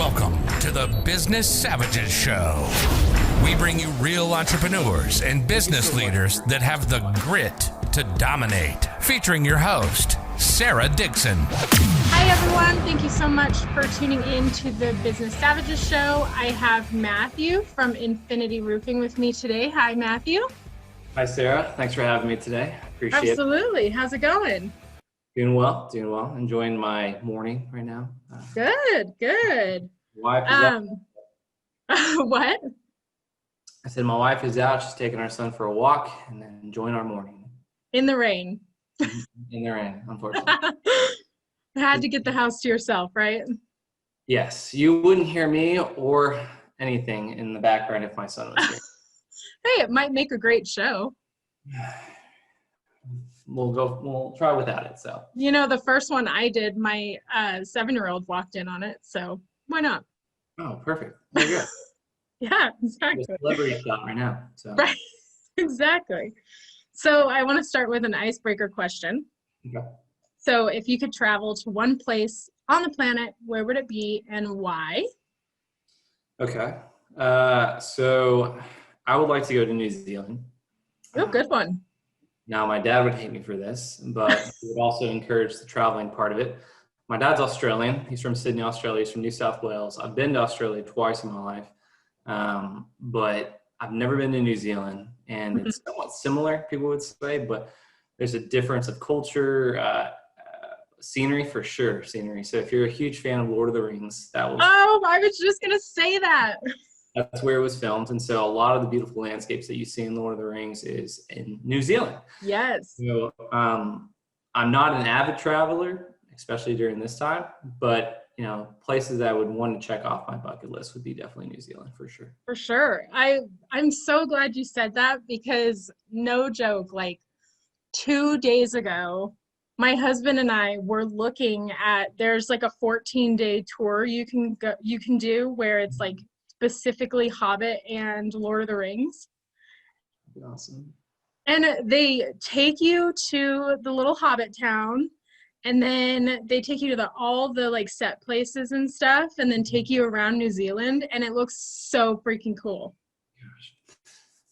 Welcome to the Business Savages Show. We bring you real entrepreneurs and business leaders that have the grit to dominate. Featuring your host, Sarah Dixon. Hi, everyone. Thank you so much for tuning in to the Business Savages Show. I have Matthew from Infinity Roofing with me today. Hi, Matthew. Hi, Sarah. Thanks for having me today. Appreciate it. Absolutely. How's it going? Doing well. Enjoying my morning right now. Good. Wife is out. What? I said my wife is out. She's taking our son for a walk and then enjoying our morning. In the rain. In the rain, unfortunately. I had to get the house to yourself, right? Yes. You wouldn't hear me or anything in the background if my son was here. Hey, it might make a great show. We'll try without it. So, You know, the first one I did, my 7-year-old walked in on it. So why not? oh, perfect. There you go. Yeah, There's exactly. a celebrity shot right now. So, Right. Exactly. So I want to start with an icebreaker question. Okay. So if you could travel to one place on the planet, where would it be and why? Okay. So I would like to go to New Zealand. Oh, good one. Now, my dad would hate me for this, but he would also encourage the traveling part of it. My dad's Australian. He's from Sydney, Australia. He's from New South Wales. I've been to Australia twice in my life, but I've never been to New Zealand. And it's somewhat similar, people would say, but there's a difference of culture, scenery for sure, scenery. So if you're a huge fan of Lord of the Rings, Oh, I was just going to say that. that's where it was filmed. And so a lot of the beautiful landscapes that you see in Lord of the Rings is in New Zealand. Yes. So I'm not an avid traveler, especially during this time, but places I would want to check off my bucket list would be definitely New Zealand for sure. For sure. I'm so glad you said that because no joke, like 2 days ago, my husband and I were looking at, there's like a 14-day tour you can do where it's like specifically Hobbit and Lord of the Rings. That'd be awesome. And they take you to the little Hobbit town, and then they take you to all the like set places and stuff, and then take you around New Zealand, and it looks so freaking cool. Gosh.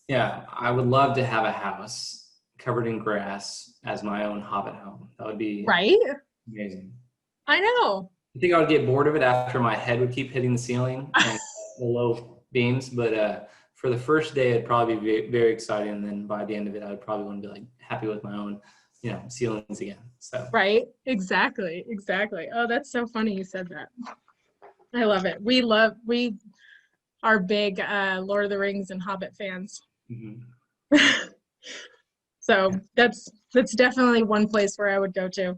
Yeah, I would love to have a house covered in grass as my own Hobbit home. That would be Right? amazing. I know. I think I would get bored of it after my head would keep hitting the ceiling and the low beams, but for the first day, it'd probably be very, very exciting. And then by the end of it, I would probably want to be like happy with my own, ceilings again. So Right? Exactly. Oh, that's so funny you said that. I love it. We are big Lord of the Rings and Hobbit fans. mm-hmm. So that's definitely one place where I would go to.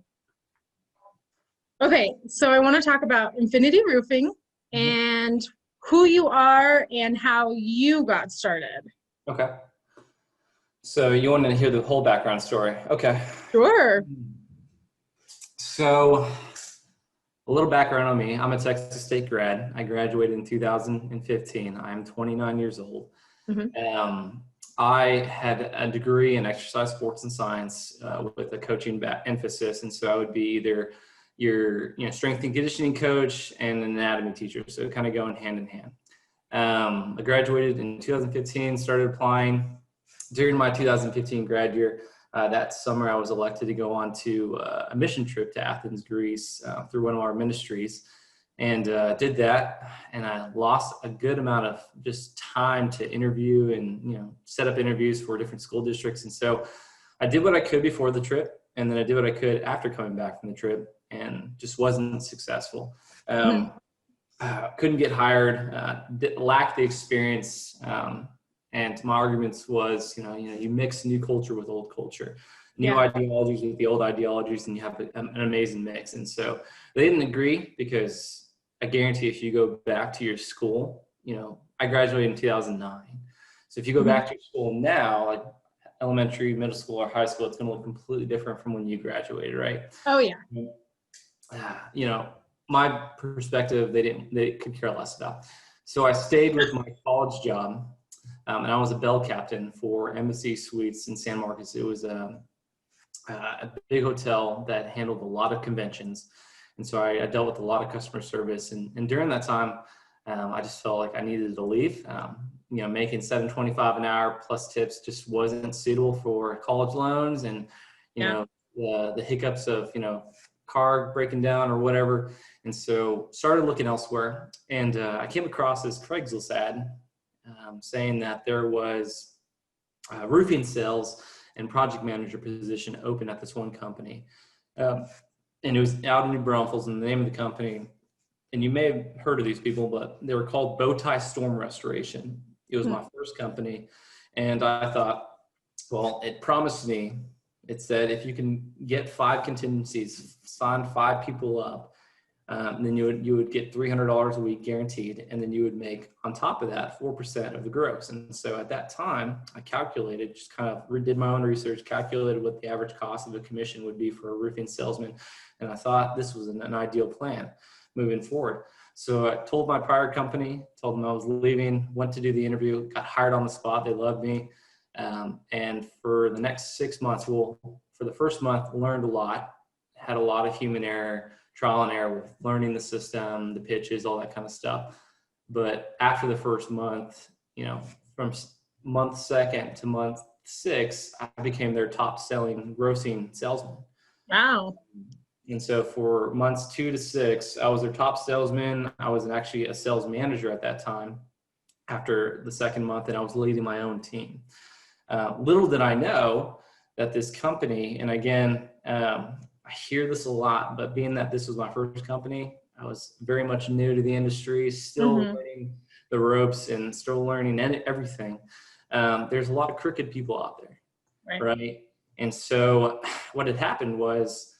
Okay, so I want to talk about Infinity Roofing and who you are and how you got started. Okay. So you want to hear the whole background story? Okay. Sure. So a little background on me. I'm a Texas State grad. I graduated in 2015. I'm 29 years old. I had a degree in exercise, sports, and science with a coaching emphasis. And so I would be either your strength and conditioning coach and an anatomy teacher. So kind of going hand in hand. I graduated in 2015, started applying. During my 2015 grad year, that summer I was elected to go on to a mission trip to Athens, Greece through one of our ministries, and did that. And I lost a good amount of just time to interview and set up interviews for different school districts. And so I did what I could before the trip, and then I did what I could after coming back from the trip, and just wasn't successful. Couldn't get hired, lacked the experience. And my arguments was, you mix new culture with old culture, new ideologies with the old ideologies, and you have an amazing mix. And so they didn't agree because I guarantee if you go back to your school, I graduated in 2009. So if you go back to your school now, like elementary, middle school, or high school, it's going to look completely different from when you graduated, right? Oh, yeah. My perspective, they could care less about. So I stayed with my college job. And I was a bell captain for Embassy Suites in San Marcos. It was a big hotel that handled a lot of conventions. And so I dealt with a lot of customer service. And during that time, I just felt like I needed to leave. Making $7.25 an hour plus tips just wasn't suitable for college loans and, the hiccups of, car breaking down or whatever. And so started looking elsewhere. And I came across this Craigslist ad saying that there was roofing sales and project manager position open at this one company. And it was out in New Braunfels, and the name of the company, and you may have heard of these people, but they were called Bowtie Storm Restoration. It was my first company. And I thought, well, it promised me, it said, if you can get 5 contingencies, sign 5 people up, then you would get $300 a week guaranteed. And then you would make, on top of that, 4% of the gross. And so at that time, I calculated, just kind of did my own research, calculated what the average cost of a commission would be for a roofing salesman. And I thought this was an ideal plan moving forward. So I told my prior company, told them I was leaving, went to do the interview, got hired on the spot. They loved me. And for the next 6 months, for the first month, learned a lot, had a lot of human error, trial and error with learning the system, the pitches, all that kind of stuff. But after the first month, from month 2 to month 6, I became their top selling grossing salesman. Wow. And so for months 2 to 6, I was their top salesman. I was actually a sales manager at that time after the 2nd month, and I was leading my own team. Little did I know that this company, and again, I hear this a lot, but being that this was my first company, I was very much new to the industry, still learning the ropes and still learning everything. There's a lot of crooked people out there, right? And so what had happened was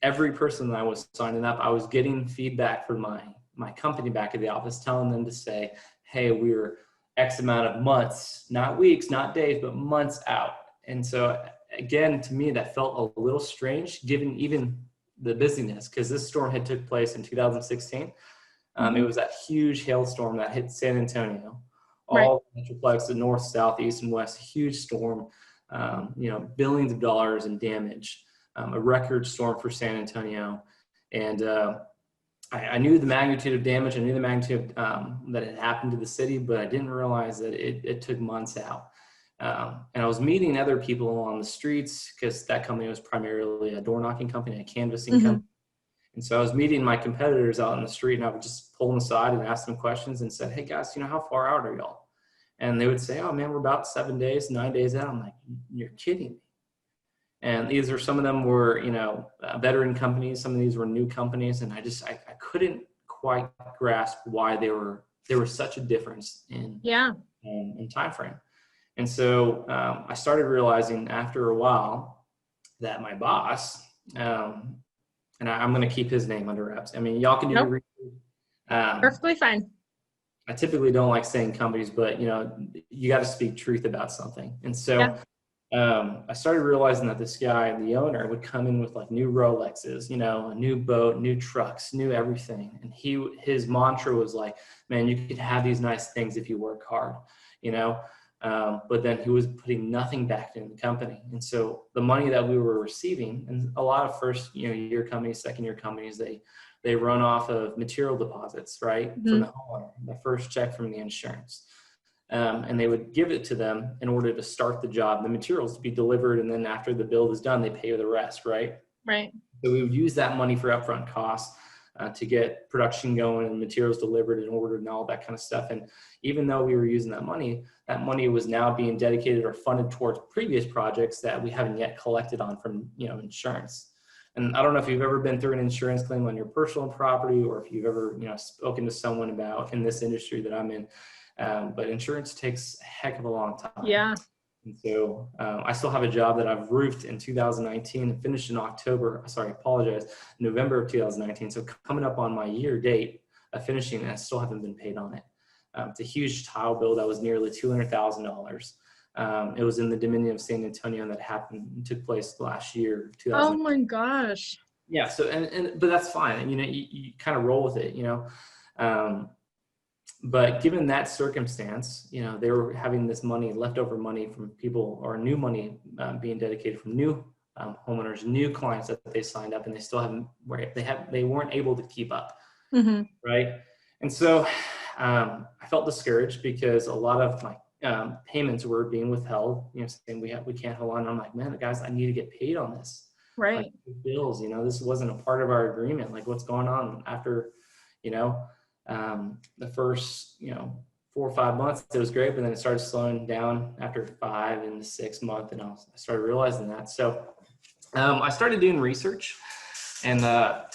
every person that I was signing up, I was getting feedback from my company back at the office, telling them to say, hey, we're X amount of months, not weeks, not days, but months out. And so again, to me, that felt a little strange given even the busyness, because this storm had took place in 2016. It was that huge hailstorm that hit San Antonio, all the metroplex, the north, south, east, and west, huge storm, billions of dollars in damage, a record storm for San Antonio. And I knew the magnitude of damage. I knew the magnitude that had happened to the city, but I didn't realize that it took months out. And I was meeting other people on the streets because that company was primarily a door knocking company, a canvassing company. And so I was meeting my competitors out in the street, and I would just pull them aside and ask them questions and said, hey guys, how far out are y'all? And they would say, oh man, we're about 7 days, 9 days out. I'm like, you're kidding me. And these are, some of them were, veteran companies. Some of these were new companies. And I couldn't quite grasp why there was such a difference in time frame. And so I started realizing after a while that my boss, and I'm going to keep his name under wraps. I mean, y'all can do your research. Perfectly fine. I typically don't like saying companies, but you got to speak truth about something. And so I started realizing that this guy, the owner, would come in with like new Rolexes, a new boat, new trucks, new everything. And his mantra was like, man, you could have these nice things if you work hard, but then he was putting nothing back into the company. And so the money that we were receiving, and a lot of first year companies, second year companies, they run off of material deposits, right? From the homeowner, the first check from the insurance. And they would give it to them in order to start the job, the materials to be delivered. And then after the build is done, they pay the rest, right? Right. So we would use that money for upfront costs to get production going and materials delivered and ordered and all that kind of stuff. And even though we were using that money was now being dedicated or funded towards previous projects that we haven't yet collected on from, insurance. And I don't know if you've ever been through an insurance claim on your personal property, or if you've ever, spoken to someone about in this industry that I'm in. But insurance takes a heck of a long time. Yeah. And so I still have a job that I've roofed in 2019 and finished in November of 2019. So coming up on my year date of finishing, and I still haven't been paid on it. It's a huge tile bill that was nearly $200,000. It was in the Dominion of San Antonio that took place last year. Oh my gosh. Yeah. So, but that's fine. You kind of roll with it, but given that circumstance, they were having this money, leftover money from people, or new money being dedicated from new homeowners, new clients that they signed up, and they still haven't, they weren't able to keep up. Mm-hmm. Right. And so I felt discouraged because a lot of my payments were being withheld, saying we can't hold on. And I'm like, man, guys, I need to get paid on this. Right. Like, bills, this wasn't a part of our agreement. Like, what's going on? After, the first, 4 or 5 months, it was great, but then it started slowing down after 5 and 6 month. And I started realizing that. So I started doing research, and I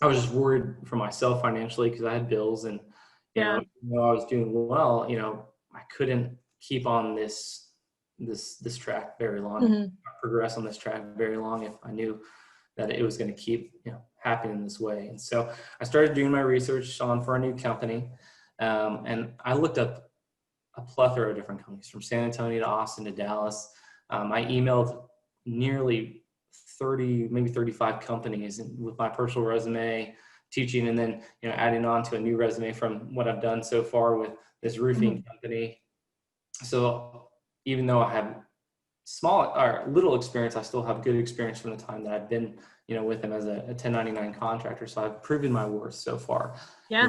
was just worried for myself financially because I had bills, and I was doing well. I couldn't keep on this track very long, Mm-hmm. progress on this track very long if I knew that it was going to keep happening this way. And so I started doing my research for a new company, and I looked up a plethora of different companies from San Antonio to Austin to Dallas. I emailed nearly 30, maybe 35 companies with my personal resume, teaching, and then adding on to a new resume from what I've done so far with this roofing Mm-hmm. company. So even though I have small or little experience, I still have good experience from the time that I've been with them as a 1099 contractor. So I've proven my worth so far. Yeah.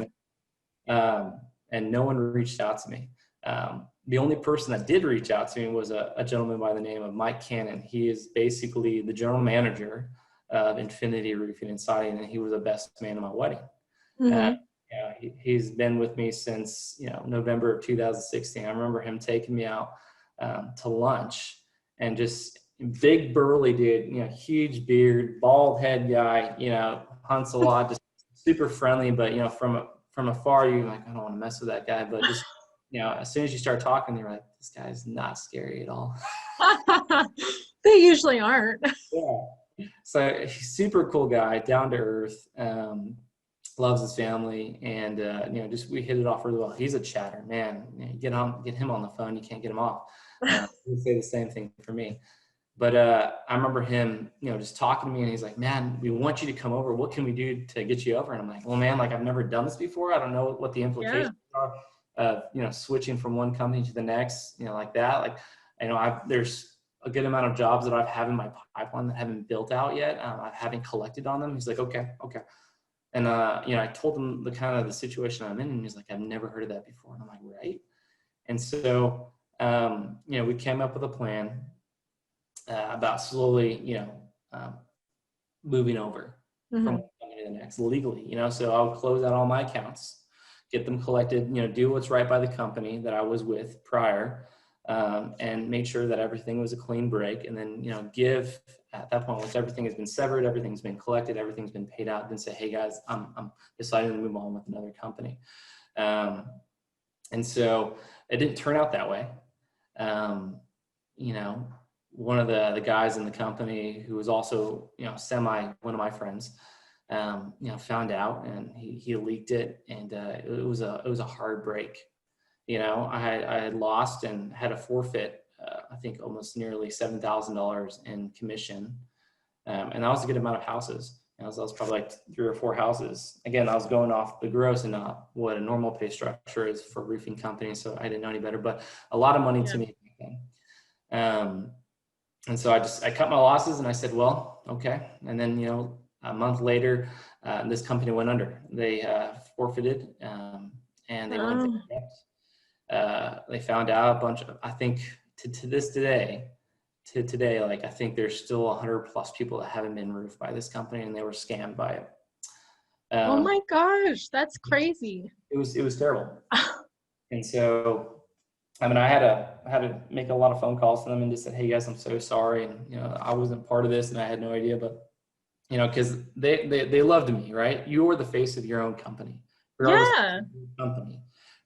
And no one reached out to me. The only person that did reach out to me was a gentleman by the name of Mike Cannon. He is basically the general manager of Infinity Roofing and Siding, and he was the best man at my wedding. Mm-hmm. He's been with me since November of 2016. I remember him taking me out to lunch, and just big burly dude, huge beard, bald head guy, hunts a lot, just super friendly. But from afar, you're like, I don't want to mess with that guy. But just as soon as you start talking, you're like, this guy's not scary at all. They usually aren't. Yeah. So he's super cool guy, down to earth, loves his family, and just we hit it off really well. He's a chatter, man. Get him on the phone, you can't get him off. He'd say the same thing for me. But I remember him, just talking to me, and he's like, man, we want you to come over. What can we do to get you over? And I'm like, well, man, I've never done this before. I don't know what the implications are of, switching from one company to the next, like that. There's a good amount of jobs that I've had in my pipeline that haven't built out yet. I haven't collected on them. He's like, okay. And, I told him the situation I'm in, and he's like, I've never heard of that before. And I'm like, right. And so, we came up with a plan about slowly, moving over from one company to the next legally, so I would close out all my accounts, get them collected, do what's right by the company that I was with prior, and make sure that everything was a clean break. And then, give at that point, once everything has been severed, everything's been collected, everything's been paid out, then say, hey guys, I'm deciding to move on with another company. And so it didn't turn out that way. One of the guys in the company who was also, one of my friends, found out, and he leaked it, and it was a hard break. I had lost and had a forfeit, I think almost nearly $7,000 in commission. And that was a good amount of houses. That was probably like 3 or 4 houses. Again, I was going off the gross and not what a normal pay structure is for roofing companies. So I didn't know any better, but a lot of money to me back then. And so I cut my losses, and I said, well, okay. And then, a month later, this company went under. They forfeited, and they went bankrupt. They found out a bunch of, I think to this day, I think there's still 100+ people that haven't been roofed by this company, and they were scammed by it. Oh my gosh, that's crazy. It was terrible. And so, I had to make a lot of phone calls to them and just said, hey guys, I'm so sorry. And, I wasn't part of this, and I had no idea, but, cause they loved me, right? You were the face of your own company. Yeah. Company,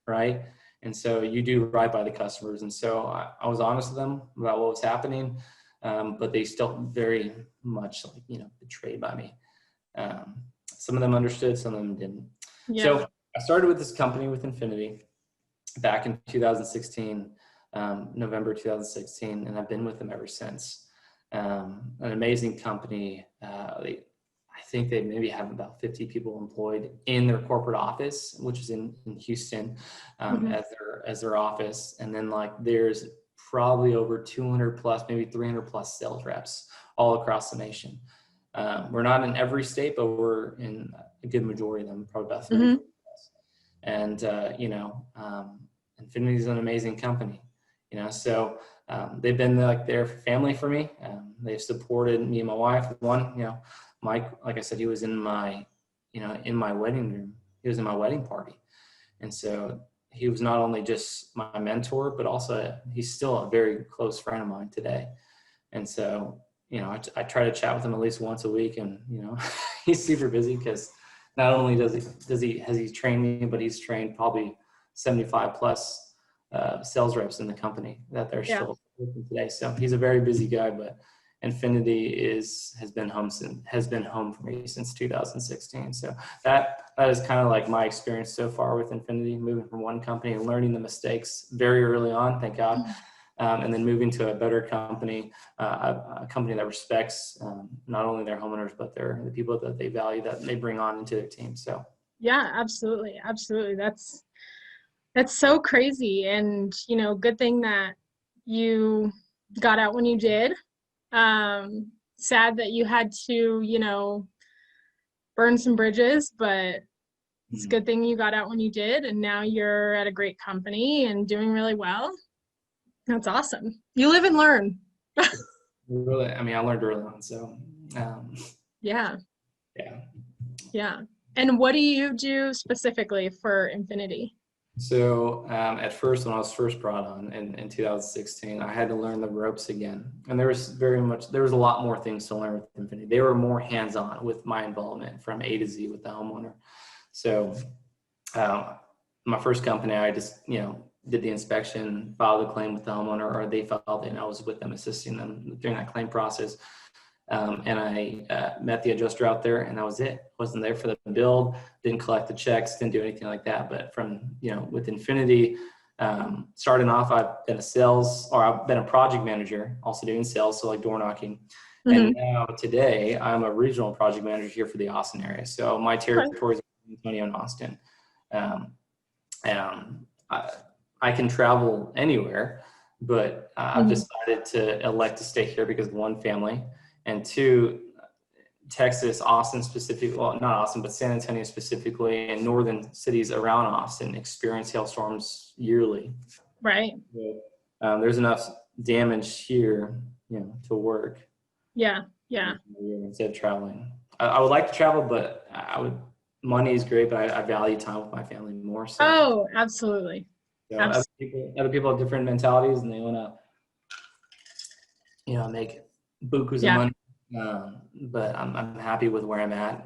right? And so you do right by the customers. And so I was honest with them about what was happening. But they still very much betrayed by me. Some of them understood, some of them didn't. Yeah. So I started with this company with Infinity back in 2016, November 2016, and I've been with them ever since. An amazing company. I think they maybe have about 50 people employed in their corporate office, which is in Houston, as their office. And then there's probably over 200+, maybe 300+ sales reps all across the nation. We're not in every state, but we're in a good majority of them, probably about 30. Mm-hmm. And, Infinity is an amazing company, so they've been like their family for me. They've supported me and my wife. Mike, like I said, he was in my wedding room. He was in my wedding party. And so he was not only just my mentor, but also he's still a very close friend of mine today. And so, I try to chat with him at least once a week, and, he's super busy because not only has he trained me, but he's trained probably 75 plus sales reps in the company that they're still working today. So he's a very busy guy, but Infinity has been home for me since 2016. So that is kind of like my experience so far with Infinity, moving from one company and learning the mistakes very early on, thank God. And then moving to a better company, a company that respects not only their homeowners, but the people that they value, that they bring on into their team. So yeah, absolutely. That's so crazy. And, good thing that you got out when you did. Sad that you had to, burn some bridges, but it's a good thing you got out when you did. And now you're at a great company and doing really well. That's awesome. You live and learn. Really, I learned early on. So, Yeah. Yeah. And what do you do specifically for Infinity? So at first, when I was first brought on in 2016, I had to learn the ropes again. And there was a lot more things to learn with Infinity. They were more hands-on with my involvement from A to Z with the homeowner. So my first company, I just, did the inspection, filed a claim with the homeowner, or they filed it, and I was with them assisting them during that claim process. And I met the adjuster out there, and that was it. Wasn't there for the build, didn't collect the checks, didn't do anything like that. But from, with Infinity, starting off, I've been a project manager, also doing sales, so like door knocking. Mm-hmm. And now today, I'm a regional project manager here for the Austin area. So my territory is San Antonio and Austin. I can travel anywhere, but I've decided to elect to stay here because, one, family, and two, Texas, Austin specifically, well, not Austin, but San Antonio specifically, and northern cities around Austin experience hailstorms yearly. Right. So, there's enough damage here, to work. Yeah. Instead of traveling. I would like to travel, but money is great, but I value time with my family more. So. Oh, absolutely. So other people have different mentalities, and they want to, make bukus of money. But I'm happy with where I'm at,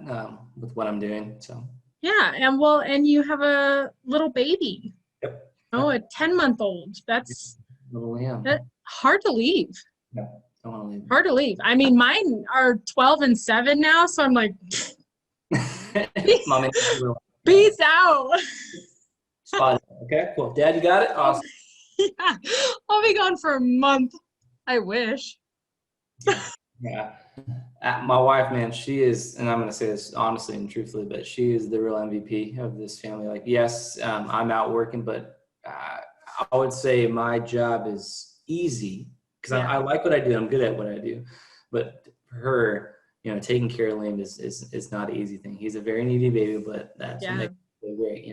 with what I'm doing. So. Yeah, and you have a little baby. Yep. Oh, a 10-month-old. That's hard to leave. Yeah, don't want to leave. Hard to leave. Mine are 12 and 7 now, so I'm like, Mommy, peace out. Spot. Okay, cool. Dad, you got it? Awesome. Yeah, I'll be gone for a month. I wish. Yeah. My wife, man, she is, and I'm going to say this honestly and truthfully, but she is the real MVP of this family. Like, yes, I'm out working, but I would say my job is easy because I like what I do. I'm good at what I do. But for her, taking care of Liam is not an easy thing. He's a very needy baby, but that's what makes him great,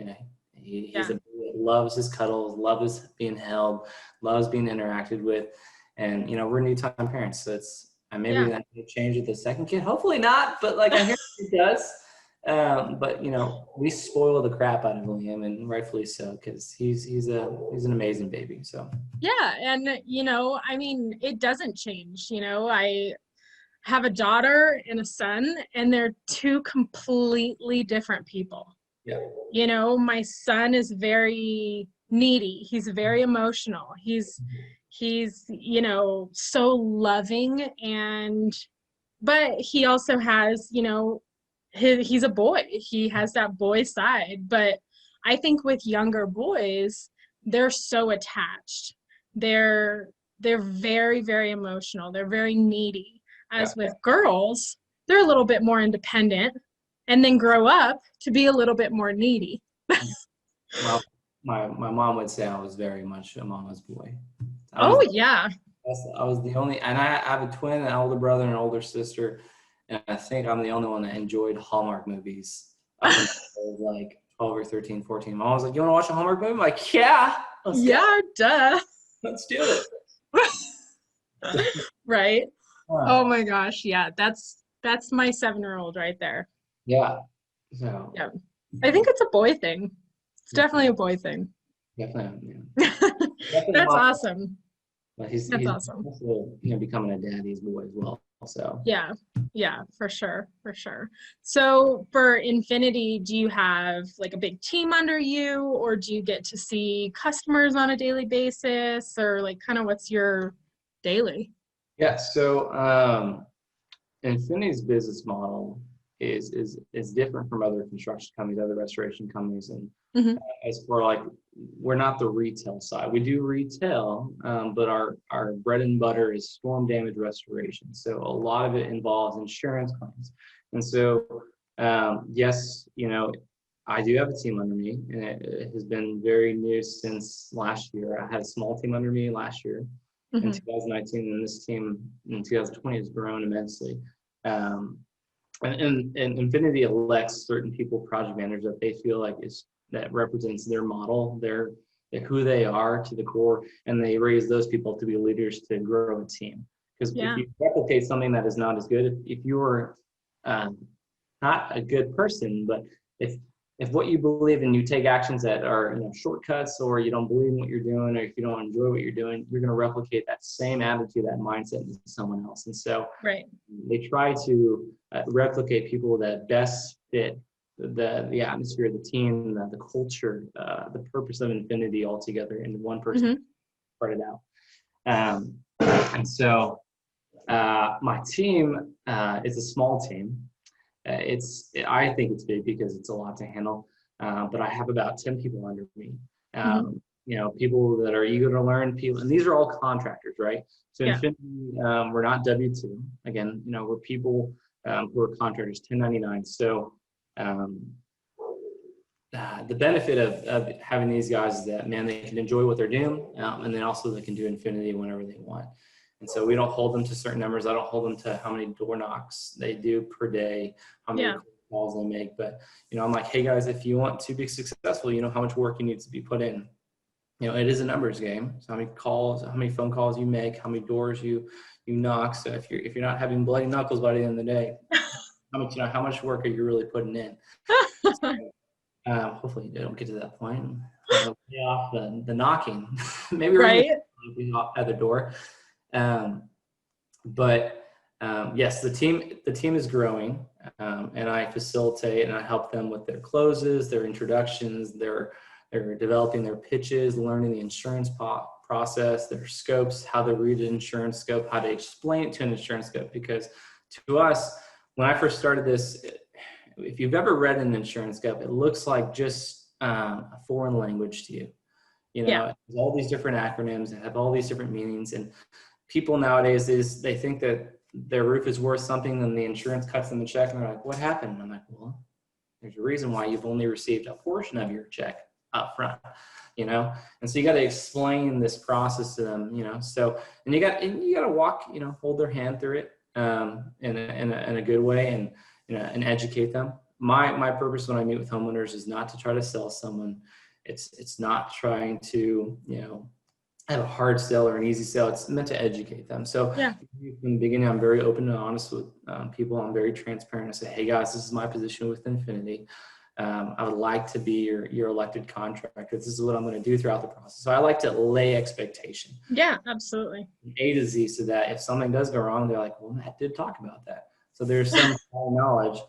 He's a baby that loves his cuddles, loves being held, loves being interacted with. And, we're new time parents. So maybe that could change with the second kid. Hopefully not, but like I hear he does. But, we spoil the crap out of Liam, and rightfully so, because he's an amazing baby. So. Yeah. And, it doesn't change. I have a daughter and a son, and they're two completely different people. Yeah. My son is very needy. He's very emotional. He's so loving, but he also has, he's a boy. He has that boy side. But I think with younger boys, they're so attached. They're very, very emotional. They're very needy. As with girls, they're a little bit more independent, and then grow up to be a little bit more needy. Well, my mom would say I was very much a mama's boy. Yeah. I was the only, and I have a twin, an older brother, and an older sister, and I think I'm the only one that enjoyed Hallmark movies up until I was like 12 or 13, 14. Mom was like, "You want to watch a Hallmark movie?" I'm like, "Yeah, let's go. Yeah, duh. Let's do it." Right. Oh my gosh. Yeah, that's my 7-year-old right there. Yeah. So Yeah. I think it's a boy thing. It's definitely a boy thing. definitely, yeah. Definitely That's mom, awesome. but That's he's awesome. also, becoming a daddy's boy as well. So Yeah. Yeah, for sure. For sure. So for Infinity, do you have like a big team under you, or do you get to see customers on a daily basis, or like kind of what's your daily? yeah, so Infinity's business model is different from other construction companies, other restoration companies, and Hmm. as for like, we're not the retail side. We do retail, but our bread and butter is storm damage restoration. So a lot of it involves insurance claims, and so yes, I do have a team under me, and it has been very new since last year. I had a small team under me last year in Hmm. 2019, and this team in 2020 has grown immensely. Um, and Infinity elects certain people project managers that they feel like is that represents their model, their who they are to the core, and they raise those people to be leaders to grow a team. Because if Yeah. you replicate something that is not as good, if you're um, not a good person, but if what you believe in, you take actions that are shortcuts, or you don't believe in what you're doing, or if you don't enjoy what you're doing, you're going to replicate that same attitude, that mindset into someone else. And so Right. they try to replicate people that best fit the atmosphere, the team, the culture, the purpose of Infinity all together in one person. Hmm. Spread it out. And so my team is a small team. I think it's big because it's a lot to handle. But I have about 10 people under me. Hmm. People that are eager to learn. People, and these are all contractors, right? So Yeah. Infinity, we're not W-2. Again, we're people who are contractors, 1099. So the benefit of having these guys is that, man, they can enjoy what they're doing, and then also they can do Infinity whenever they want. And so we don't hold them to certain numbers. I don't hold them to how many door knocks they do per day, how many Yeah. calls they make. But, I'm like, hey, guys, if you want to be successful, how much work you need to be put in. It is a numbers game. So how many calls, how many phone calls you make, how many doors you knock. So if you're not having bloody knuckles by the end of the day, how much work are you really putting in? Hopefully you don't get to that point. Pay off the knocking. Maybe we're Right. even at the door. But yes, the team is growing, and I facilitate and I help them with their closes, their introductions, they're developing their pitches, learning the insurance process, their scopes, how to read an insurance scope, how to explain it to an insurance scope. Because to us, when I first started this, if you've ever read an insurance scope, it looks like just a foreign language to you. Yeah. All these different acronyms that have all these different meanings, and people nowadays they think that their roof is worth something, then the insurance cuts them a check, and they're like, "What happened?" And I'm like, "Well, there's a reason why you've only received a portion of your check up front." And so you got to explain this process to them. So and you got to walk, hold their hand through it in a good way, and educate them. My purpose when I meet with homeowners is not to try to sell someone. It's not trying to have a hard sell or an easy sell. It's meant to educate them. So Yeah. from the beginning, I'm very open and honest with people. I'm very transparent. I say, hey guys, this is my position with Infinity. I would like to be your elected contractor. This is what I'm going to do throughout the process. So I like to lay expectation. Yeah, absolutely. A to Z, so that if something does go wrong, they're like, well, Matt did talk about that. So there's some knowledge,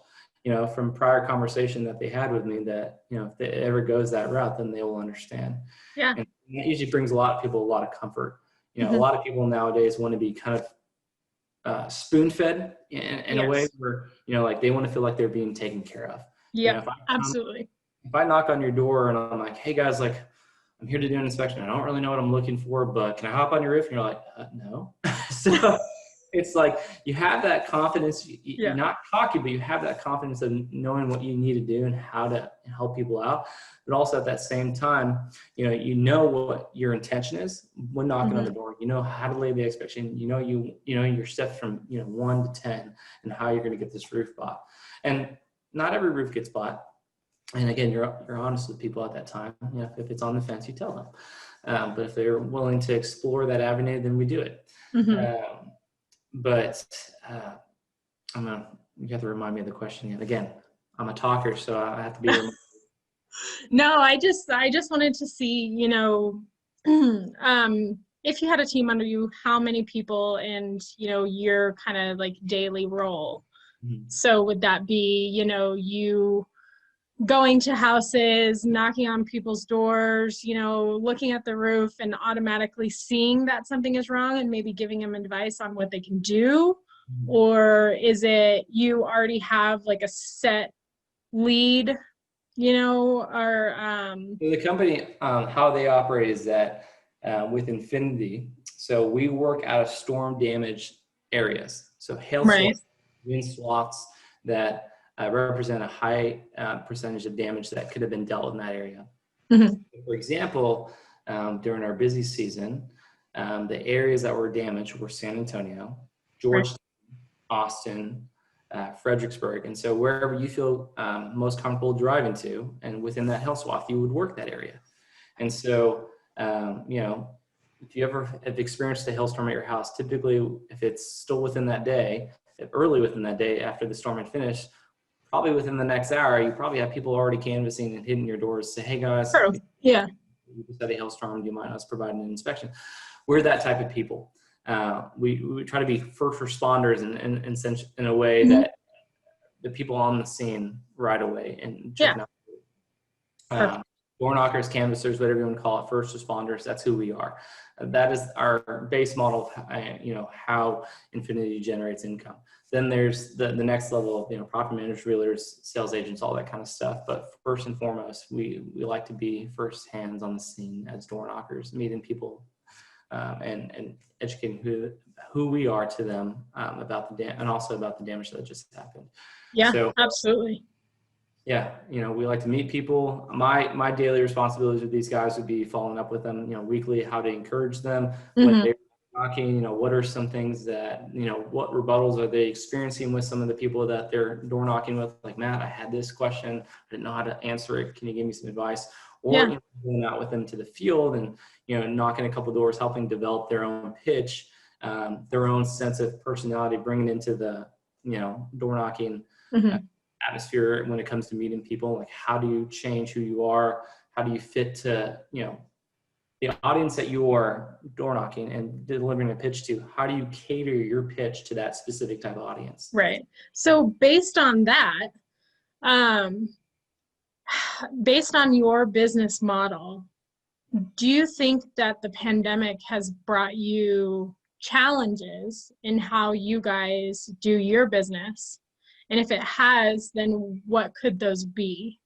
from prior conversation that they had with me that, if it ever goes that route, then they will understand. Yeah. And that usually brings a lot of people a lot of comfort. A Mhm. lot of people nowadays want to be kind of spoon-fed in a way Yes. where, like they want to feel like they're being taken care of. Yeah, absolutely. If I knock on your door and I'm like, hey guys, like I'm here to do an inspection. I don't really know what I'm looking for, but can I hop on your roof? And you're like, no. So it's like you have that confidence. Yeah. You're not cocky, but you have that confidence of knowing what you need to do and how to help people out. But also at that same time, you know what your intention is when knocking on the door. You know how to lay the expectation. You know your steps from 1 to 10 and how you're going to get this roof bought. And not every roof gets bought. And again, you're honest with people at that time. If it's on the fence, you tell them. But if they're willing to explore that avenue, then we do it. But you have to remind me of the question again. Again, I'm a talker, so I have to be. No, I just wanted to see, if you had a team under you, how many people and, your kind of like daily role. So would that be, you going to houses, knocking on people's doors, looking at the roof and automatically seeing that something is wrong and maybe giving them advice on what they can do? Or is it you already have like a set lead, or the company, how they operate is that with Infinity, so we work out of storm damaged areas. So hail swaths, wind swaths that represent a high percentage of damage that could have been dealt with in that area. For example, during our busy season, the areas that were damaged were San Antonio, Georgetown, Austin, Fredericksburg. And so wherever you feel most comfortable driving to, and within that hail swath, you would work that area. And so, if you ever have experienced a hailstorm at your house, typically if it's still within that day, early within that day after the storm had finished, probably within the next hour, you probably have people already canvassing and hitting your doors, say, hey guys, we just had a hailstorm, do you mind us providing an inspection? We're that type of people. We try to be first responders in a way that the people on the scene right away and door knockers, canvassers, whatever you want to call it, first responders. That's who we are. That is our base model of how Infinity generates income. Then there's the next level of property managers, realtors, sales agents, all that kind of stuff. But first and foremost, we like to be first hands on the scene as door knockers, meeting people. And educating who we are to them about and also about the damage that just happened. Yeah, so, absolutely. Yeah, we like to meet people. My daily responsibilities with these guys would be following up with them, weekly, how to encourage them, what they're knocking, what are some things that, what rebuttals are they experiencing with some of the people that they're door knocking with? Like, Matt, I had this question, I didn't know how to answer it. Can you give me some advice? Or going out with them to the field and knocking a couple doors, helping develop their own pitch, their own sense of personality, bringing into the door knocking atmosphere when it comes to meeting people. Like, how do you change who you are? How do you fit to the audience that you are door knocking and delivering a pitch to? How do you cater your pitch to that specific type of audience? Right. So based on that, based on your business model, do you think that the pandemic has brought you challenges in how you guys do your business? And if it has, then what could those be?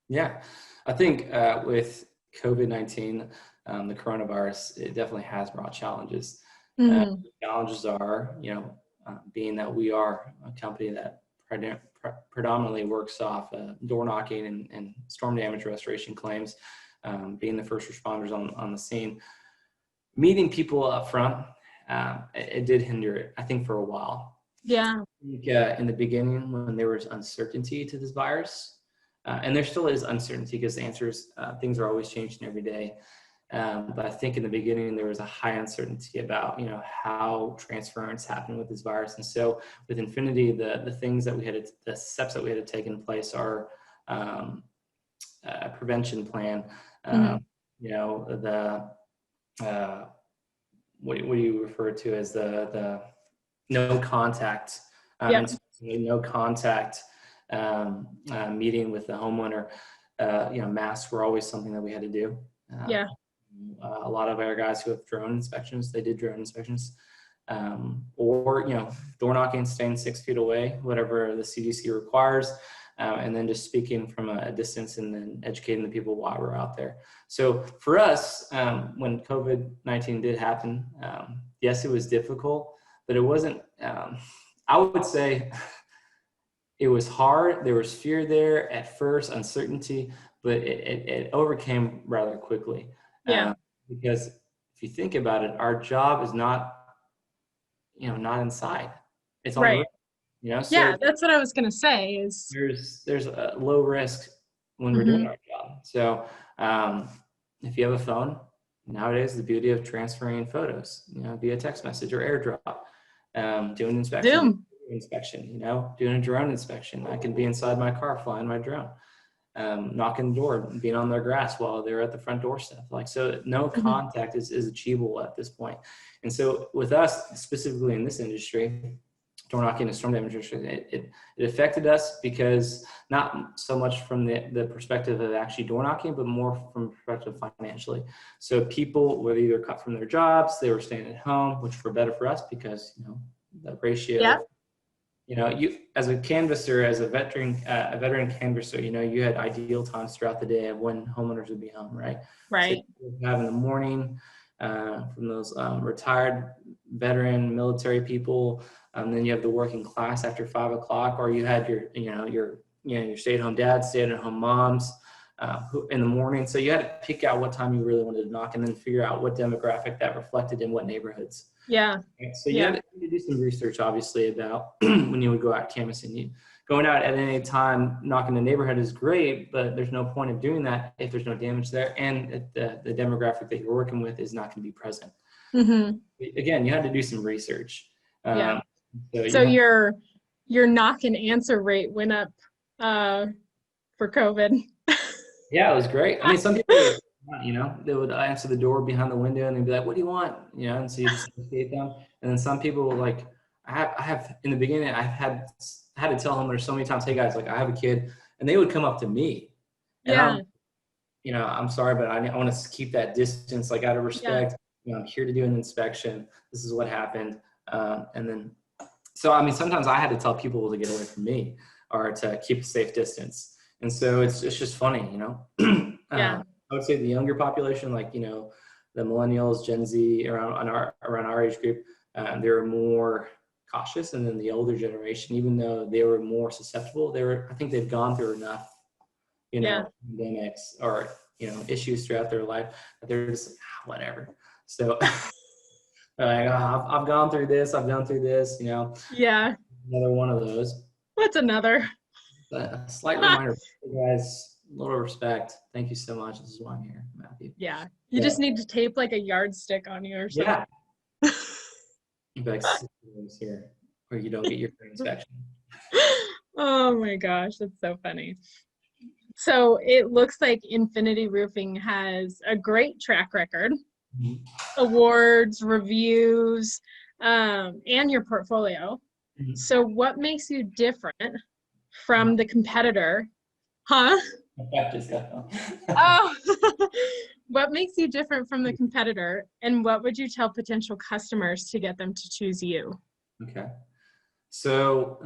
Yeah, I think with COVID-19, the coronavirus, it definitely has brought challenges. The challenges are, being that we are a company that predominantly works off door knocking and storm damage restoration claims, being the first responders on the scene, meeting people up front, it did hinder it, I think, for a while. Yeah. I think, in the beginning, when there was uncertainty to this virus, and there still is uncertainty because the answers, things are always changing every day. But I think in the beginning, there was a high uncertainty about, how transference happened with this virus. And so with Infinity, the things that the steps that we had to take in place are a prevention plan, what do you refer to as the no contact, no contact meeting with the homeowner. Masks were always something that we had to do. A lot of our guys who have drone inspections, they did drone inspections, or door knocking, staying 6 feet away, whatever the CDC requires, and then just speaking from a distance and then educating the people while we're out there. So for us, when COVID-19 did happen, yes, it was difficult, but it wasn't, I would say it was hard. There was fear there at first, uncertainty, but it overcame rather quickly. Yeah. Because if you think about it, our job is not, not inside. It's on the Right. road, so Yeah, that's what I was gonna say is there's a low risk when we're doing our job. So if you have a phone, nowadays the beauty of transferring photos, via text message or AirDrop, doing Zoom. doing a drone inspection. I can be inside my car flying my drone, knocking the door, being on their grass while they're at the front doorstep. So no contact is achievable at this point. And so with us, specifically in this industry, door knocking and storm damage industry, it affected us because not so much from the perspective of actually door knocking, but more from perspective financially. So people were either cut from their jobs, they were staying at home, which were better for us because, the ratio, you as a canvasser, as a veteran canvasser, you had ideal times throughout the day of when homeowners would be home, right? Right. So you have in the morning from those retired veteran military people, then you have the working class after 5 o'clock, or you had your stay-at-home dads, stay-at-home moms who in the morning. So you had to pick out what time you really wanted to knock, and then figure out what demographic that reflected in what neighborhoods. Yeah. So you had to do some research, obviously, about when you would go out canvassing. Going out at any time knocking the neighborhood is great, but there's no point of doing that if there's no damage there, and the demographic that you're working with is not going to be present. Again, you had to do some research. So your knock and answer rate went up for COVID. Yeah, it was great. I mean, some people, they would answer the door behind the window and they'd be like, "What do you want?" And so you just educate them. And then some people like, I have in the beginning, I had to tell homeowners so many times, "Hey guys, like I have a kid," and they would come up to me. And I'm sorry, but I want to keep that distance, like out of respect. I'm here to do an inspection. This is what happened. And then, so, I mean, sometimes I had to tell people to get away from me or to keep a safe distance. And so it's just funny, I would say the younger population, like, the millennials, Gen Z around our age group, they're more cautious. And then the older generation, even though they were more susceptible, I think they've gone through enough, pandemics or, issues throughout their life that they're just whatever. So like, I've gone through this, I've gone through this, Yeah. Another one of those. What's another? A slight reminder, guys, a little respect. Thank you so much. This is why I'm here, Matthew. Yeah. You just need to tape like a yardstick on you or something. Yeah. You'd be like, here, or you don't get your inspection. Oh my gosh, that's so funny. So it looks like Infinity Roofing has a great track record, awards, reviews, and your portfolio. So what makes you different from the competitor? Huh? Oh, what makes you different from the competitor, and what would you tell potential customers to get them to choose you? Okay. So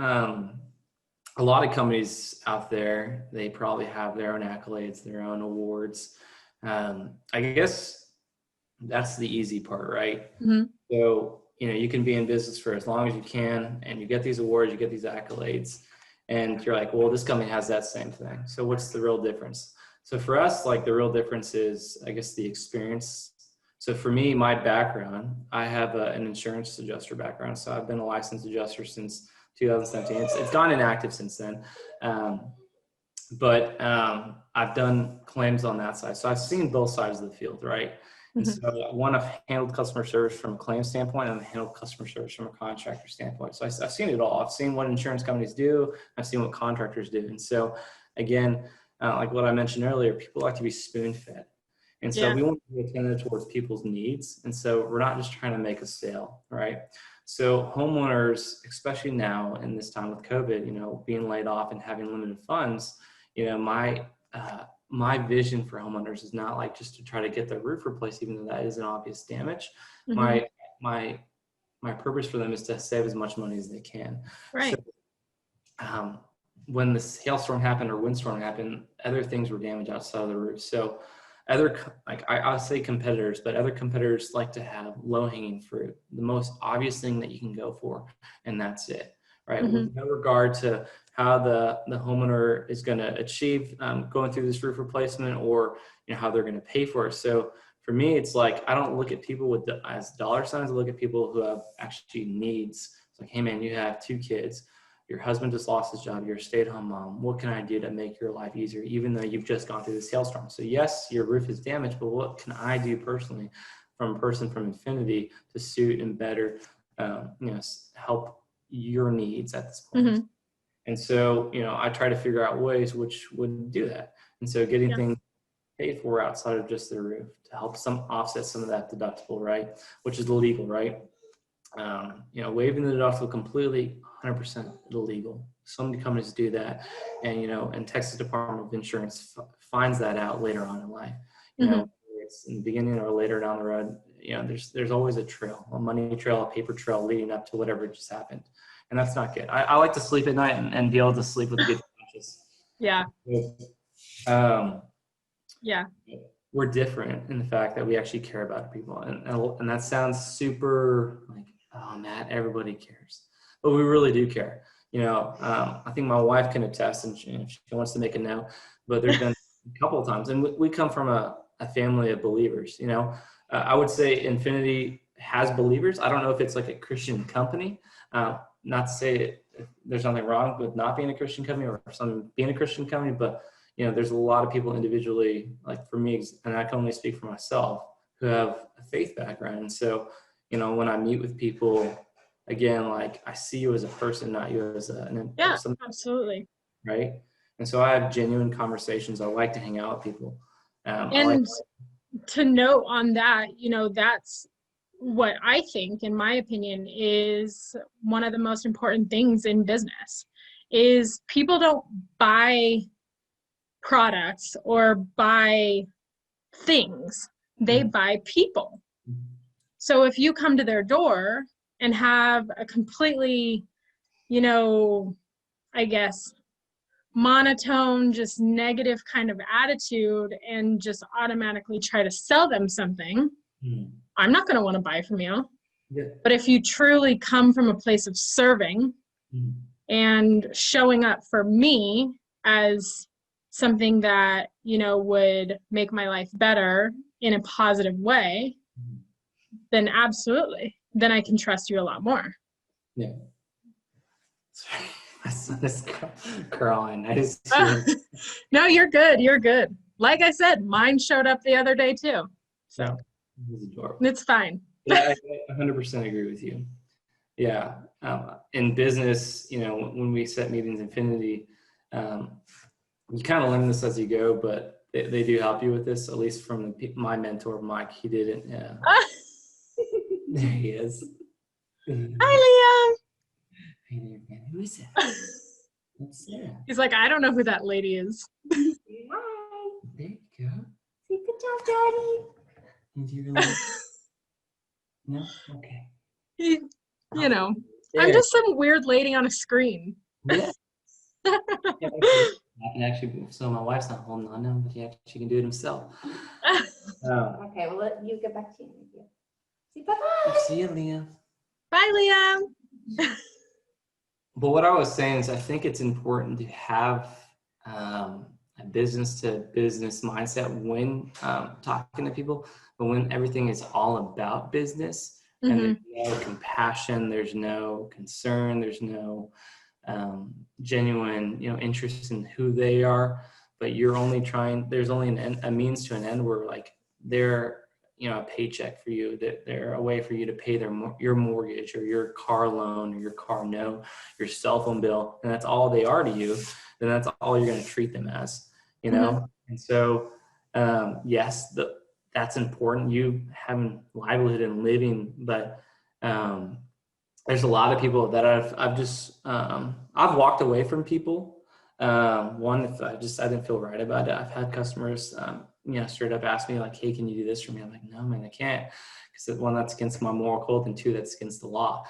a lot of companies out there, they probably have their own accolades, their own awards. I guess that's the easy part, right? So, you can be in business for as long as you can, and you get these awards, you get these accolades, and you're like, well, this company has that same thing. So what's the real difference? So for us, like the real difference is, I guess, the experience. So for me, my background, I have an insurance adjuster background. So I've been a licensed adjuster since 2017. It's gone inactive since then. But I've done claims on that side. So I've seen both sides of the field, right? And so I've handled customer service from a claim standpoint, and I've handled customer service from a contractor standpoint. So I've seen it all. I've seen what insurance companies do. I've seen what contractors do. And so again, like what I mentioned earlier, people like to be spoon-fed. And so we want to be attentive towards people's needs. And so we're not just trying to make a sale, right? So homeowners, especially now in this time with COVID, being laid off and having limited funds, my vision for homeowners is not like just to try to get their roof replaced, even though that is an obvious damage. My purpose for them is to save as much money as they can. Right. So, when this hailstorm happened or windstorm happened, other things were damaged outside of the roof. So I'll say competitors, but other competitors like to have low hanging fruit, the most obvious thing that you can go for, and that's it, right? Mm-hmm. With no regard to how the homeowner is going to achieve going through this roof replacement, or how they're going to pay for it. So for me, it's like I don't look at people as dollar signs. I look at people who have actually needs. It's like, hey man, you have 2 kids. Your husband just lost his job. You're a stay-at-home mom. What can I do to make your life easier, even though you've just gone through this hailstorm? So yes, your roof is damaged, but what can I do personally, from a person from Infinity, to suit and better, help your needs at this point? Mm-hmm. And so, I try to figure out ways which would do that. And so getting things paid for outside of just the roof to help offset some of that deductible, right? Which is illegal, right? Waiving the deductible completely, 100% illegal. So many companies do that, and Texas Department of Insurance finds that out later on in life. It's in the beginning or later down the road. There's always a trail, a money trail, a paper trail leading up to whatever just happened, and that's not good. I like to sleep at night and be able to sleep with a good conscience. Yeah. Yeah. We're different in the fact that we actually care about people, and that sounds super like, oh, Matt, everybody cares, but we really do care. I think my wife can attest, and she wants to make a note, but there's been a couple of times, and we come from a family of believers. I would say Infinity has believers. I don't know if it's like a Christian company. Not to say there's nothing wrong with not being a Christian company or some being a Christian company, but there's a lot of people individually, like for me, and I can only speak for myself, who have a faith background. And so, when I meet with people, again, like I see you as a person, not you as absolutely. Right. And so I have genuine conversations. I like to hang out with people. And to note on that, that's what I think, in my opinion, is one of the most important things in business is people don't buy products or buy things, they buy people. So if you come to their door and have a completely, I guess, monotone, just negative kind of attitude and just automatically try to sell them something, I'm not going to want to buy from you. Yeah. But if you truly come from a place of serving and showing up for me as something that, would make my life better in a positive way, then absolutely, then I can trust you a lot more. Yeah. This girl, No, you're good. You're good. Like I said, mine showed up the other day too. So it's fine. Yeah, I 100% agree with you. Yeah. In business, when we set meetings, Infinity, you kind of learn this as you go, but they do help you with this, at least from my mentor, Mike. He did it. Yeah. There he is. Hi, Liam. Hey there, man. Who is that? That's Sarah. He's like, I don't know who that lady is. Hi. There you go. Say good job, Daddy. Did you really? No? Okay. I'm just some weird lady on a screen. Yeah. I can actually, so my wife's not holding on now, but she can do it himself. Okay, well, let you get back to you. See, bye-bye. See you, Liam. Bye, Liam. But what I was saying is I think it's important to have a business-to-business mindset when talking to people, but when everything is all about business and there's no compassion, there's no concern, there's no genuine, interest in who they are, but you're only trying, there's only a means to an end where like they're, a paycheck for you, that they're a way for you to pay your mortgage or your car loan or your car note, your cell phone bill, and that's all they are to you, then that's all you're going to treat them as, And so, yes, that's important. You having livelihood and living, but there's a lot of people that I've walked away from people. One, if I didn't feel right about it. I've had customers, straight up ask me like, hey, can you do this for me? I'm like, no, man, I can't. Because one, that's against my moral code, and two, that's against the law.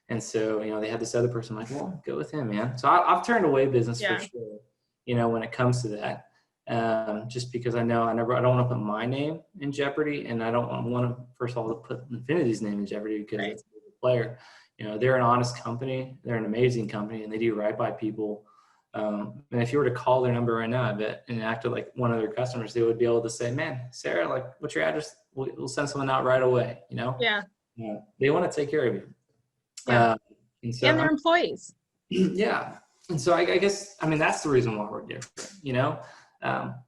And so, they had this other person, I'm like, well, go with him, man. So I've turned away business for sure, when it comes to that. just because I know I don't want to put my name in jeopardy, and I don't want to, first of all, put Infinity's name in jeopardy because Right. it's a player. You know, they're an honest company, they're an amazing company, and they do right by people. And if you were to call their number right now, I bet, and acted like one of their customers, they would be able to say, "Man, Sarah, like, what's your address? We'll send someone out right away." You know, Yeah. They want to take care of you. Yeah. And so And their employees. yeah. And so I guess, I mean, that's the reason why we're different, you know.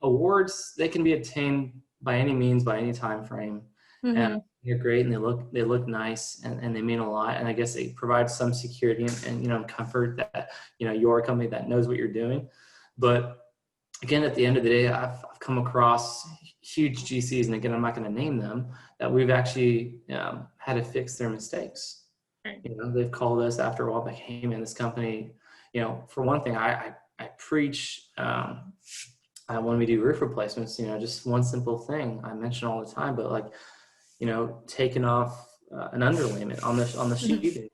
Awards, they can be obtained by any means, by any time frame. And they're great, and they look nice, and they mean a lot. And I guess they provide some security and you know, comfort that, you know, you're a company that knows what you're doing. But again, at the end of the day, I've come across huge GCs, and again, I'm not going to name them, that we've actually had to fix their mistakes. Right. You know, they've called us after a while, like, "Hey man, this company," you know, for one thing, I preach, when we do roof replacements, you know, just one simple thing I mention all the time, but like, you know, taking off an underlayment on the sheathing,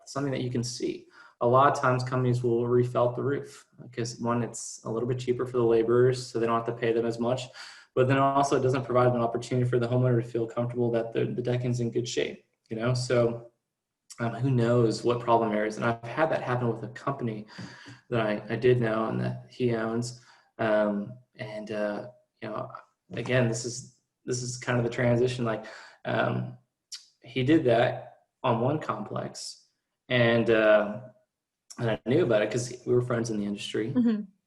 something that you can see. A lot of times companies will refelt the roof because, one, it's a little bit cheaper for the laborers, so they don't have to pay them as much, but then also it doesn't provide an opportunity for the homeowner to feel comfortable that the decking's in good shape, you know. So who knows what problem areas. And I've had that happen with a company that I did know and that he owns. You know, again, this is kind of the transition. Like, he did that on one complex, and I knew about it because we were friends in the industry.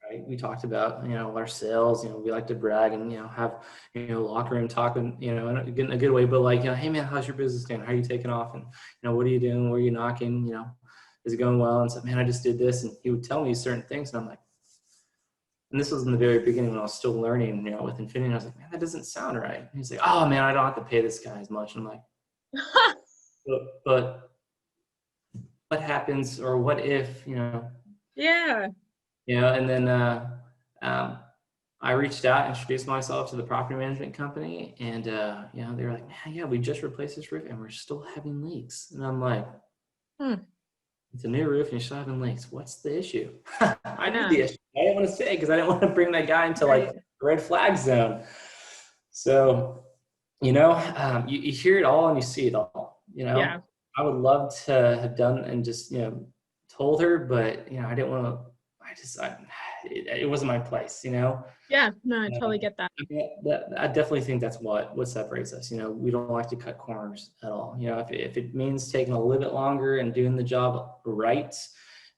Right? We talked about, you know, our sales. You know, we like to brag and, you know, have, you know, locker room talk, and, you know, in a good way. But like, you know, "Hey man, how's your business doing? How are you taking off? And, you know, what are you doing? Where are you knocking? You know, is it going well?" And so, "Man, I just did this," and he would tell me certain things, and I'm like, and this was in the very beginning when I was still learning, you know, with Infinity. And I was like, "Man, that doesn't sound right." And he's like, "Oh man, I don't have to pay this guy as much." And I'm like, but what happens, or what if, you know? Yeah. You know, and then I reached out, introduced myself to the property management company, and you know, they were like, "Man, yeah, we just replaced this roof and we're still having leaks." And I'm like, "It's a new roof and you're still having leaks. What's the issue?" I knew the issue. I didn't want to say, because I didn't want to bring that guy into like red flag zone. So, you know, you hear it all and you see it all. You know, Yeah. I would love to have done and just, you know, told her, but, you know, I didn't want to. It wasn't my place, you know. Yeah. No, I totally get that. I definitely think that's what separates us. You know, we don't like to cut corners at all. You know, if it means taking a little bit longer and doing the job right,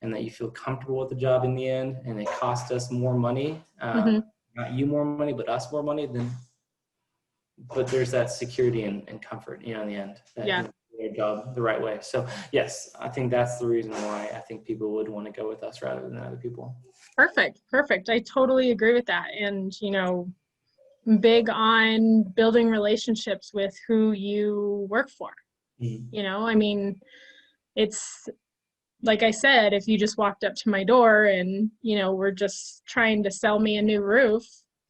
and that you feel comfortable with the job in the end, and it costs us more money, not you more money, but us more money, then, but there's that security and comfort, you know, in the end, that you do their job the right way. So yes, I think that's the reason why I think people would want to go with us rather than other people. Perfect. I totally agree with that. And, you know, big on building relationships with who you work for. You know, I mean, it's like I said, if you just walked up to my door and, you know, were just trying to sell me a new roof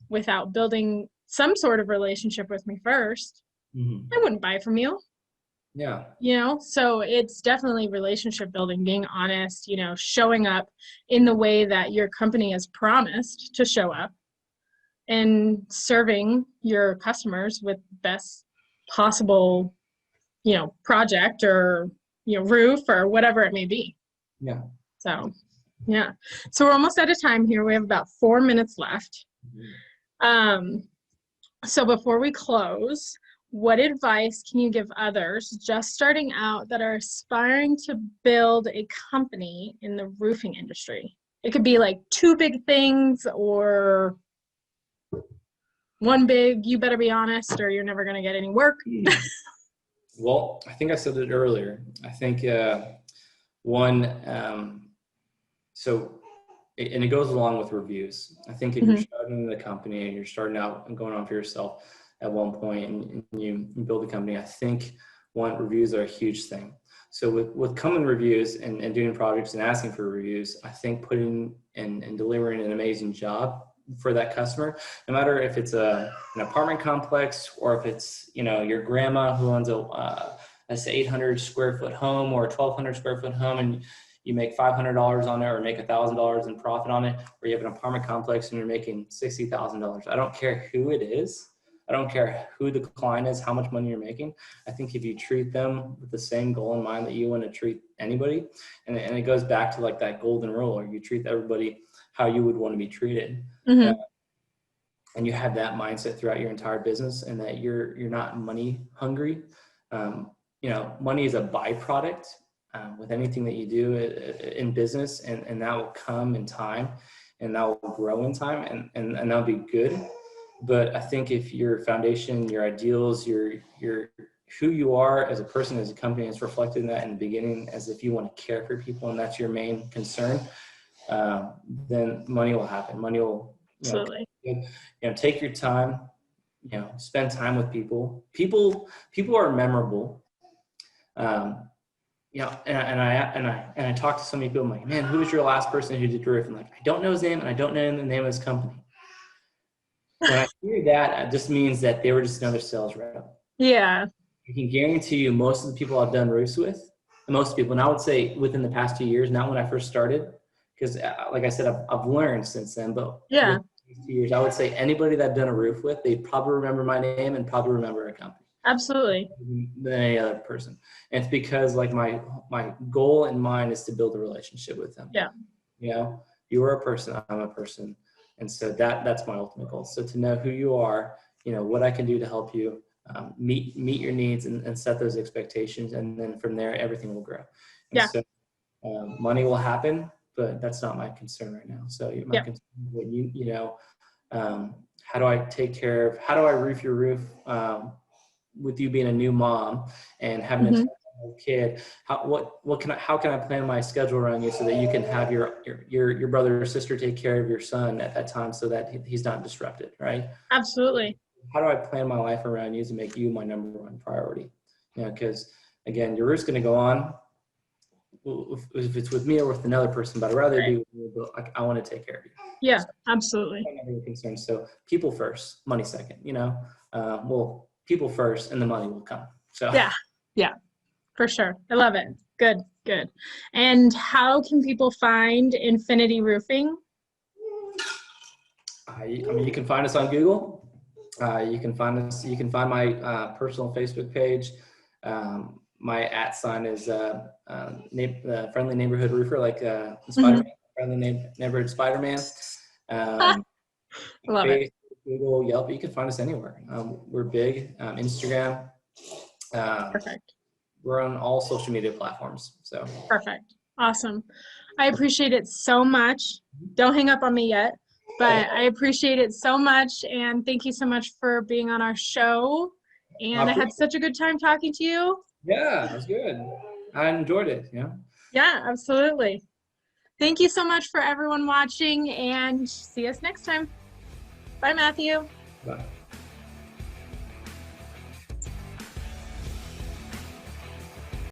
without building some sort of relationship with me first, I wouldn't buy from you. Yeah. You know, so it's definitely relationship building, being honest, you know, showing up in the way that your company has promised to show up, and serving your customers with best possible, you know, project or, you know, roof or whatever it may be. Yeah. So, yeah. So we're almost out of time here. We have about 4 minutes left. So before we close, what advice can you give others just starting out that are aspiring to build a company in the roofing industry? It could be like 2 big things or one big, you better be honest or you're never going to get any work. Well, I think I said it earlier. I think so, and it goes along with reviews. I think if you're starting the company and you're starting out and going on for yourself at one point, and you build a company, I think reviews are a huge thing. So with common reviews and doing projects and asking for reviews, I think putting and delivering an amazing job for that customer, no matter if it's an apartment complex or if it's, you know, your grandma who owns a 800 square foot home or a 1,200 square foot home, and you make $500 on it or make $1,000 in profit on it, or you have an apartment complex and you're making $60,000. I don't care who it is. I don't care who the client is, how much money you're making. I think if you treat them with the same goal in mind that you want to treat anybody, and it goes back to like that golden rule, or you treat everybody how you would want to be treated. And you have that mindset throughout your entire business, and that you're not money hungry. Money is a byproduct with anything that you do in business, and that will come in time, and that will grow in time, and that'll be good. But I think if your foundation, your ideals, your who you are as a person, as a company, is reflected in that in the beginning, as if you want to care for people and that's your main concern, then money will happen. Money will, Absolutely. Take your time, spend time with people. People are memorable. And I talk to so many people. I'm like, man, who was your last person who did your roof? And like, I don't know his name, and I don't know the name of his company. When I hear that, it just means that they were just another sales rep. Yeah. I can guarantee you most of the people I've done roofs with, most people, and I would say within the past 2 years, not when I first started, because like I said, I've learned since then, but yeah, these 2 years, I would say anybody that I've done a roof with, they probably remember my name and probably remember a company. absolutely. Than any other person. And it's because like my goal in mind is to build a relationship with them. Yeah. You are a person, I'm a person. And so that's my ultimate goal. So to know who you are, what I can do to help you meet your needs and set those expectations. And then from there, everything will grow. And so money will happen, but that's not my concern right now. So my concern is what how do I roof your roof with you being a new mom and having a kid? How can I plan my schedule around you so that you can have your brother or sister take care of your son at that time so that he's not disrupted, right? Absolutely. How do I plan my life around you to make you my number one priority? Because again, your roof's going to go on if it's with me or with another person, but I'd rather be with you, but I want to take care of you. Yeah, absolutely. I don't have any concerns. So people first, money second, people first and the money will come. So yeah, for sure. I love it. Good. And how can people find Infinity Roofing? You can find us on Google. You can find my personal Facebook page. My @ sign is Friendly Neighborhood Roofer, like Spider-Man, Friendly Neighborhood Spider-Man. Love it. Google, Yelp, you can find us anywhere. We're big. Instagram. Perfect. We're on all social media platforms. So perfect. Awesome. I appreciate it so much. Don't hang up on me yet, but I appreciate it so much. And thank you so much for being on our show. And I had such a good time talking to you. Yeah, it was good. I enjoyed it. Yeah, absolutely. Thank you so much for everyone watching, and see us next time. Bye, Matthew. Bye.